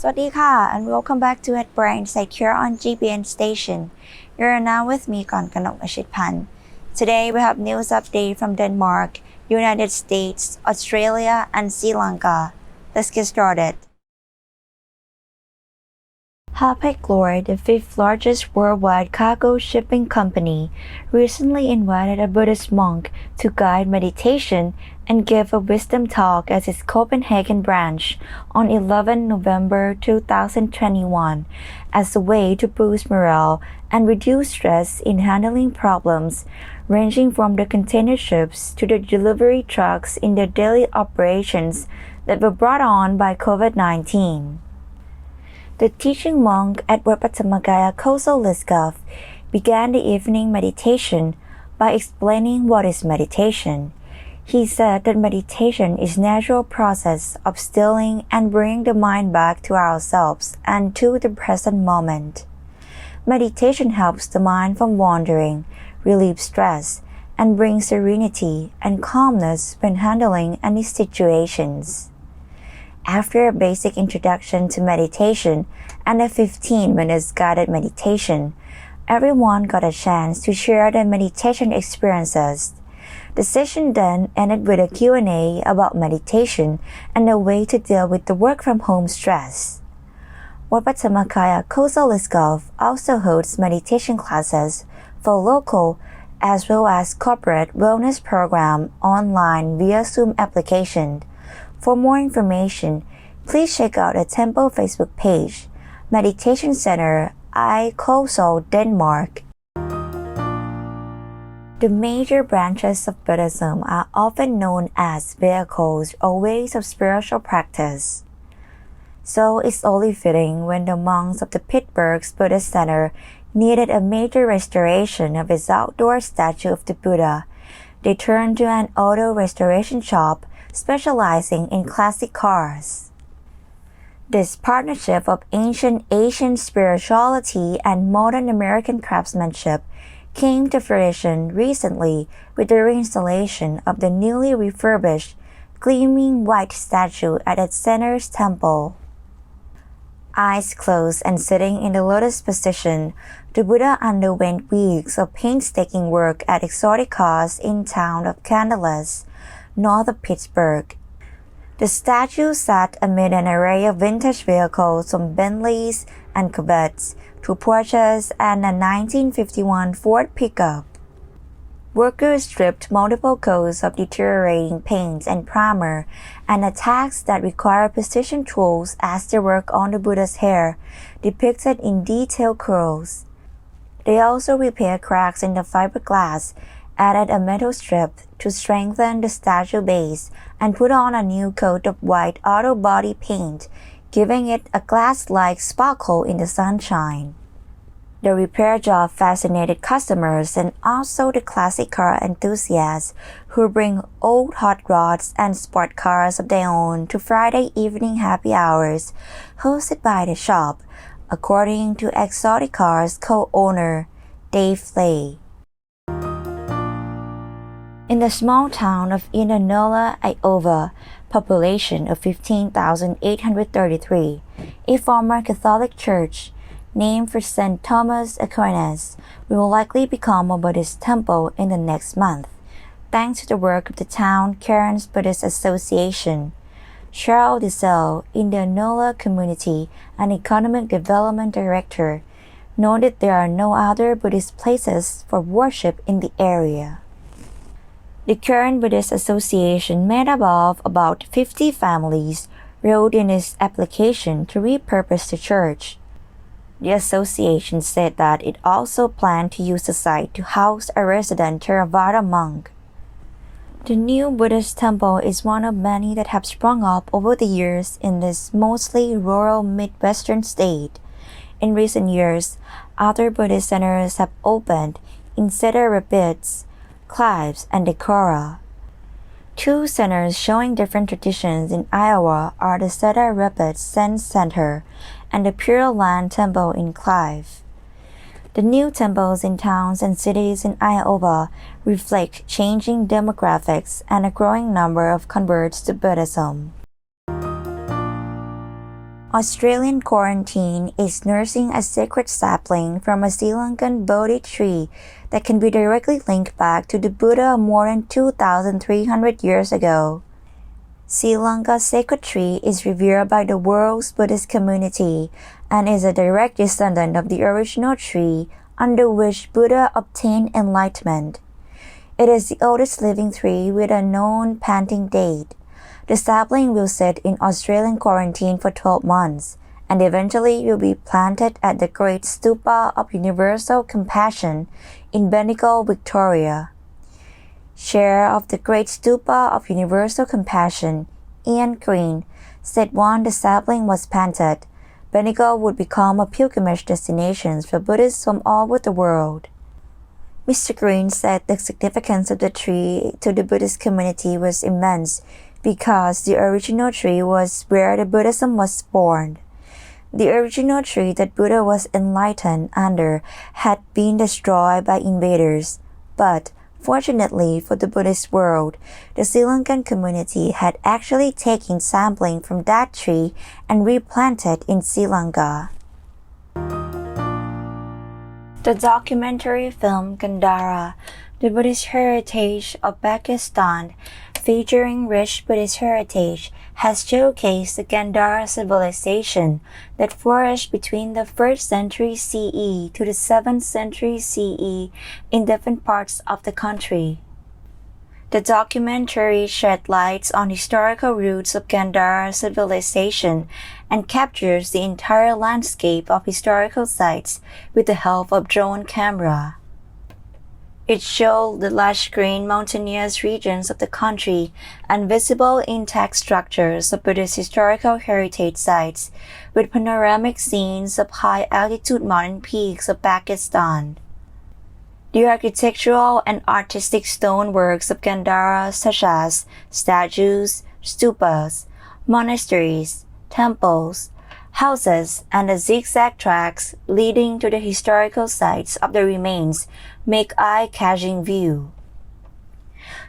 สวัสดีค่ะ and welcome back to At Brain Site here on GBN Station. You're now with me กรกนก Ashit Pan. Today we have news update from Denmark, United States, Australia, and Sri Lanka. Let's get started. Hapag-Lloyd, the fifth largest worldwide cargo shipping company, recently invited a Buddhist monk to guide meditation and give a wisdom talk at its Copenhagen branch on 11 November 2021 as a way to boost morale and reduce stress in handling problems ranging from the container ships to the delivery trucks in their daily operations that were brought on by COVID-19.The teaching monk at Dharma Code began the evening meditation by explaining what is meditation. He said that meditation is natural process of stilling and bringing the mind back to ourselves and to the present moment. Meditation helps the mind from wandering, relieve stress, and bring serenity and calmness when handling any situations.After a basic introduction to meditation and a 15-minute guided meditation, everyone got a chance to share their meditation experiences. The session then ended with a Q&A about meditation and a way to deal with the work-from-home stress. Dharma Code also hosts meditation classes for local as well as corporate wellness program online via Zoom application.For more information, please check out the Temple Facebook page, Meditation Center I Kosol, Denmark. The major branches of Buddhism are often known as vehicles or ways of spiritual practice. So it's only fitting when the monks of the Pittsburgh Buddhist Center needed a major restoration of its outdoor statue of the Buddha. They turned to an auto restoration shop.Specializing in classic cars. This partnership of ancient Asian spirituality and modern American craftsmanship came to fruition recently with the reinstallation of the newly refurbished, gleaming white statue at its center's temple. Eyes closed and sitting in the lotus position, the Buddha underwent weeks of painstaking work at exotic cars in town of Gandhara.North of Pittsburgh. The statue sat amid an array of vintage vehicles from Bentleys and Corvettes to Porsches and a 1951 Ford pickup. Workers stripped multiple coats of deteriorating paints and primer and attacks that require precision tools as they work on the Buddha's hair, depicted in detailed curls. They also repaired cracks in the fiberglass.Added a metal strip to strengthen the statue base and put on a new coat of white auto body paint, giving it a glass-like sparkle in the sunshine. The repair job fascinated customers and also the classic car enthusiasts who bring old hot rods and sport cars of their own to Friday evening happy hours hosted by the shop, according to Exotic Cars co-owner Dave Flay.In the small town of Indianola, Iowa, population of 15,833, a former Catholic church named for St. Thomas Aquinas will likely become a Buddhist temple in the next month, thanks to the work of the town Karen's Buddhist Association. Cheryl Dissel, Indianola Community and Economic Development Director, noted there are no other Buddhist places for worship in the area.The current Buddhist Association, made up of about 50 families, wrote in its application to repurpose the church. The association said that it also planned to use the site to house a resident Theravada monk. The new Buddhist temple is one of many that have sprung up over the years in this mostly rural Midwestern state. In recent years, other Buddhist centers have opened in Cedar Rapids,Clives and Decorah. Two centers showing different traditions in Iowa are the Cedar Rapids Zen Center and the Pure Land Temple in Clive. The new temples in towns and cities in Iowa reflect changing demographics and a growing number of converts to Buddhism. Australian quarantine is nursing a sacred sapling from a Sri Lankan Bodhi tree that can be directly linked back to the Buddha more than 2,300 years ago. Sri Lanka's sacred tree is revered by the world's Buddhist community and is a direct descendant of the original tree under which Buddha obtained enlightenment. It is the oldest living tree with a known planting date. The sapling will sit in Australian quarantine for 12 months and eventually will be planted at the Great Stupa of Universal Compassion in Bendigo, Victoria. Chair of the Great Stupa of Universal Compassion, Ian Green, said once the sapling was planted, Bendigo would become a pilgrimage destination for Buddhists from all over the world. Mr. Green said the significance of the tree to the Buddhist community was immense because the original tree was where the Buddhism was born. The original tree that Buddha was enlightened under had been destroyed by invaders, but fortunately for the Buddhist world, the Sri Lankan community had actually taken sampling from that tree and replanted in Sri Lanka. The documentary film Gandhara, The Buddhist Heritage of Pakistan, featuring rich Buddhist heritage, has showcased the Gandhara civilization that flourished between the 1st century CE to the 7th century CE in different parts of the country. The documentary shed light on historical roots of Gandhara civilization and captures the entire landscape of historical sites with the help of drone camera. It showed the lush green mountainous regions of the country and visible intact structures of Buddhist historical heritage sites with panoramic scenes of high-altitude mountain peaks of Pakistan. The architectural and artistic stoneworks of Gandhara such as statues, stupas, monasteries, temples, houses, and the zigzag tracks leading to the historical sites of the remains make eye-catching view.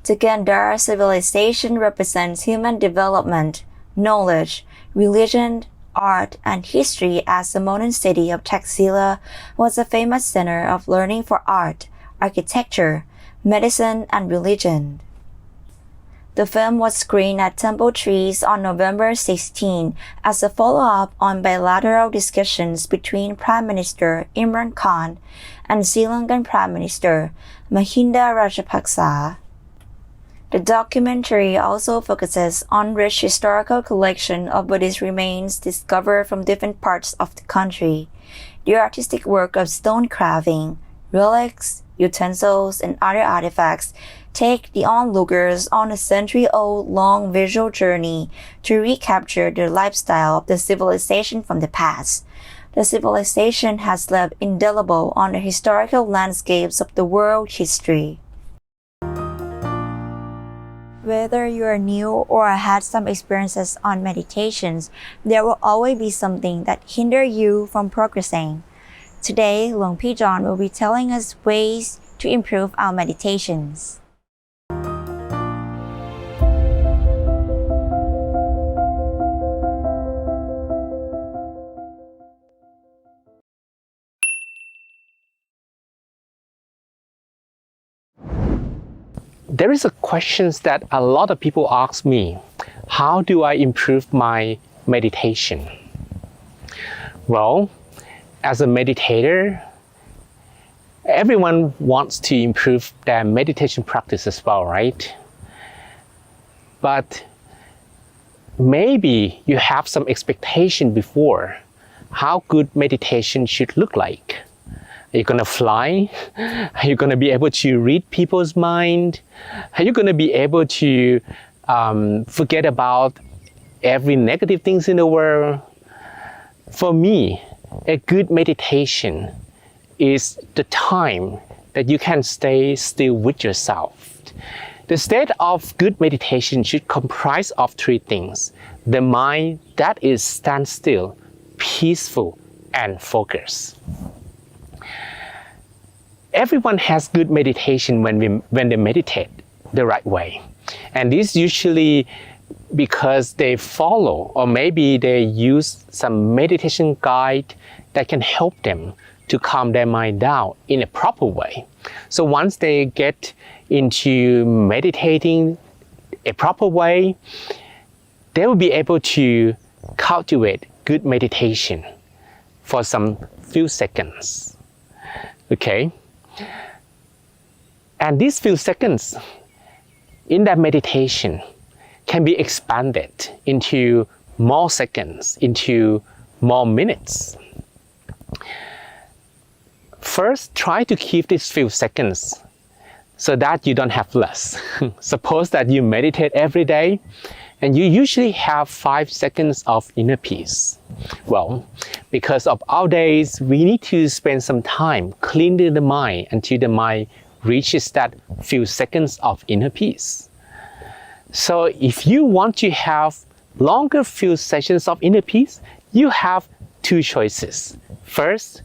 The Gandhara civilization represents human development, knowledge, religion, art, and history as the modern city of Taxila was a famous center of learning for art, architecture, medicine, and religion. The film was screened at Temple Trees on November 16 as a follow-up on bilateral discussions between Prime Minister Imran Khan and Sri Lankan Prime Minister Mahinda Rajapaksa. The documentary also focuses on rich historical collection of Buddhist remains discovered from different parts of the country, the artistic work of stone carving, relics, utensils, and other artifacts take the onlookers on a century-old long visual journey to recapture the lifestyle of the civilization from the past. The civilization has left indelible on the historical landscapes of the world history. Whether you are new or had some experiences on meditations, there will always be something that hinder you from progressing. Today, Luang Pi John will be telling us ways to improve our meditations. There is a question that a lot of people ask me, how do I improve my meditation? Well, as a meditator, everyone wants to improve their meditation practice as well, right? But maybe you have some expectation before how good meditation should look like. Are you gonna fly? Are you gonna be able to read people's mind? Are you gonna be able to forget about every negative things in the world? For me, a good meditation is the time that you can stay still with yourself. The state of good meditation should comprise of three things: the mind that is stand still, peaceful, and focused. Everyone has good meditation when they meditate the right way. And this usually because they follow or maybe they use some meditation guide that can help them to calm their mind down in a proper way. So once they get into meditating a proper way, they will be able to cultivate good meditation for some few seconds. Okay? And these few seconds in that meditation can be expanded into more seconds, into more minutes. First, try to keep these few seconds so that you don't have less. Suppose that you meditate every day and you usually have 5 seconds of inner peace. Well, because of our days, we need to spend some time cleaning the mind until the mind reaches that few seconds of inner peace. So if you want to have longer few sessions of inner peace, you have 2 choices. First,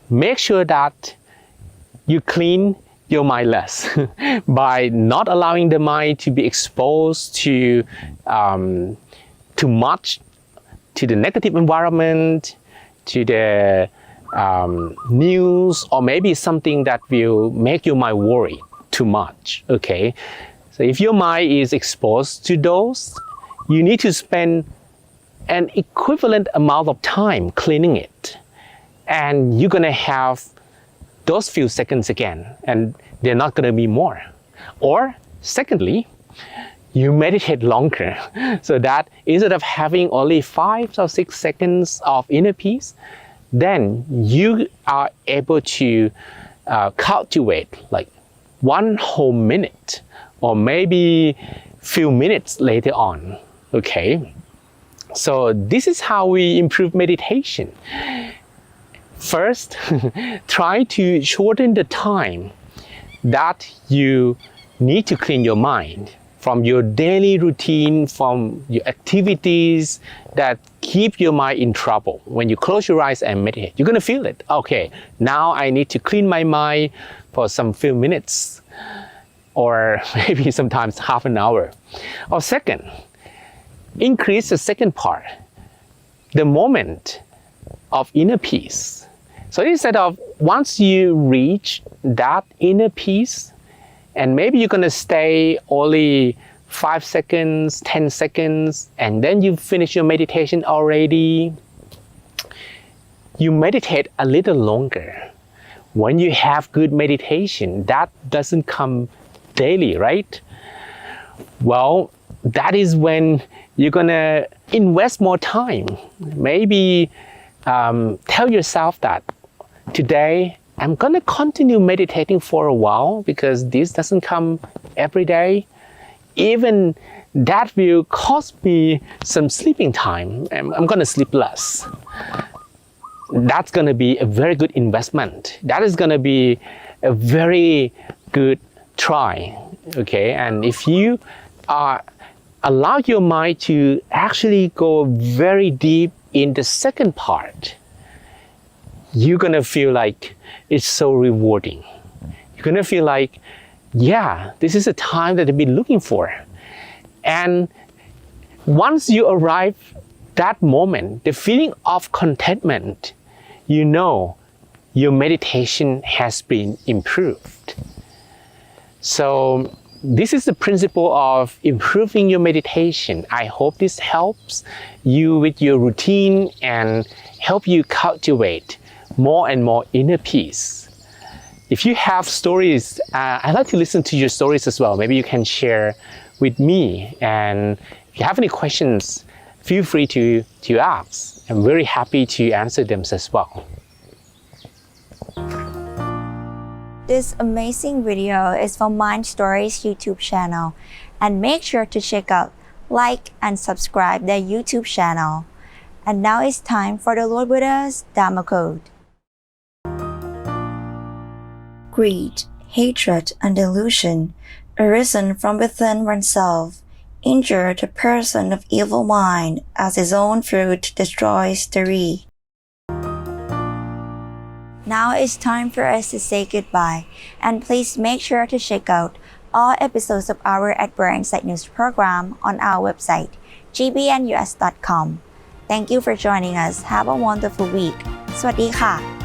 make sure that you clean your mind less by not allowing the mind to be exposed to too much to the negative environment, to the news, or maybe something that will make your mind worry too much. Okay, so if your mind is exposed to those, you need to spend an equivalent amount of time cleaning it, and you're gonna have those few seconds again, and they're not gonna be more. Or secondly, you meditate longer so that instead of having only 5 or 6 seconds of inner peace, then you are able to cultivate like 1 whole minute or maybe few minutes later on. Okay, so this is how we improve meditation. First, try to shorten the time that you need to clean your mind from your daily routine, from your activities that keep your mind in trouble. When you close your eyes and meditate, you're gonna feel it. Okay, now I need to clean my mind for some few minutes, or maybe sometimes half an hour. Or second, increase the second part, the moment of inner peace. So instead of once you reach that inner peace, and maybe you're gonna stay only 5 seconds, 10 seconds, and then you finish your meditation already, you meditate a little longer. When you have good meditation, that doesn't come daily, right? Well, that is when you're gonna invest more time. Maybe tell yourself that today I'm gonna continue meditating for a while because this doesn't come every day. Even that will cost me some sleeping time. I'm gonna sleep less. That's gonna be a very good investment. That is gonna be a very good try. Okay, and if you allow your mind to actually go very deep in the second part, you're gonna feel like it's so rewarding. You're gonna feel like, yeah, this is a time that I've been looking for. And once you arrive that moment, the feeling of contentment, you know your meditation has been improved. So this is the principle of improving your meditation. I hope this helps you with your routine and help you cultivate more and more inner peace. If you have stories, I'd like to listen to your stories as well. Maybe you can share with me. And if you have any questions, feel free to ask. I'm very happy to answer them as well. This amazing video is from Mind Stories YouTube channel, and make sure to check out, like, and subscribe their YouTube channel. And now it's time for the Lord Buddha's Dharma Code. Greed, hatred, and delusion, arisen from within oneself, injure the person of evil mind as his own fruit destroys the tree. Now it's time for us to say goodbye, and please make sure to check out, all episodes of our Adverb Insight News program on our website, gbnus.com. Thank you for joining us. Have a wonderful week. สวัสดีค่ะ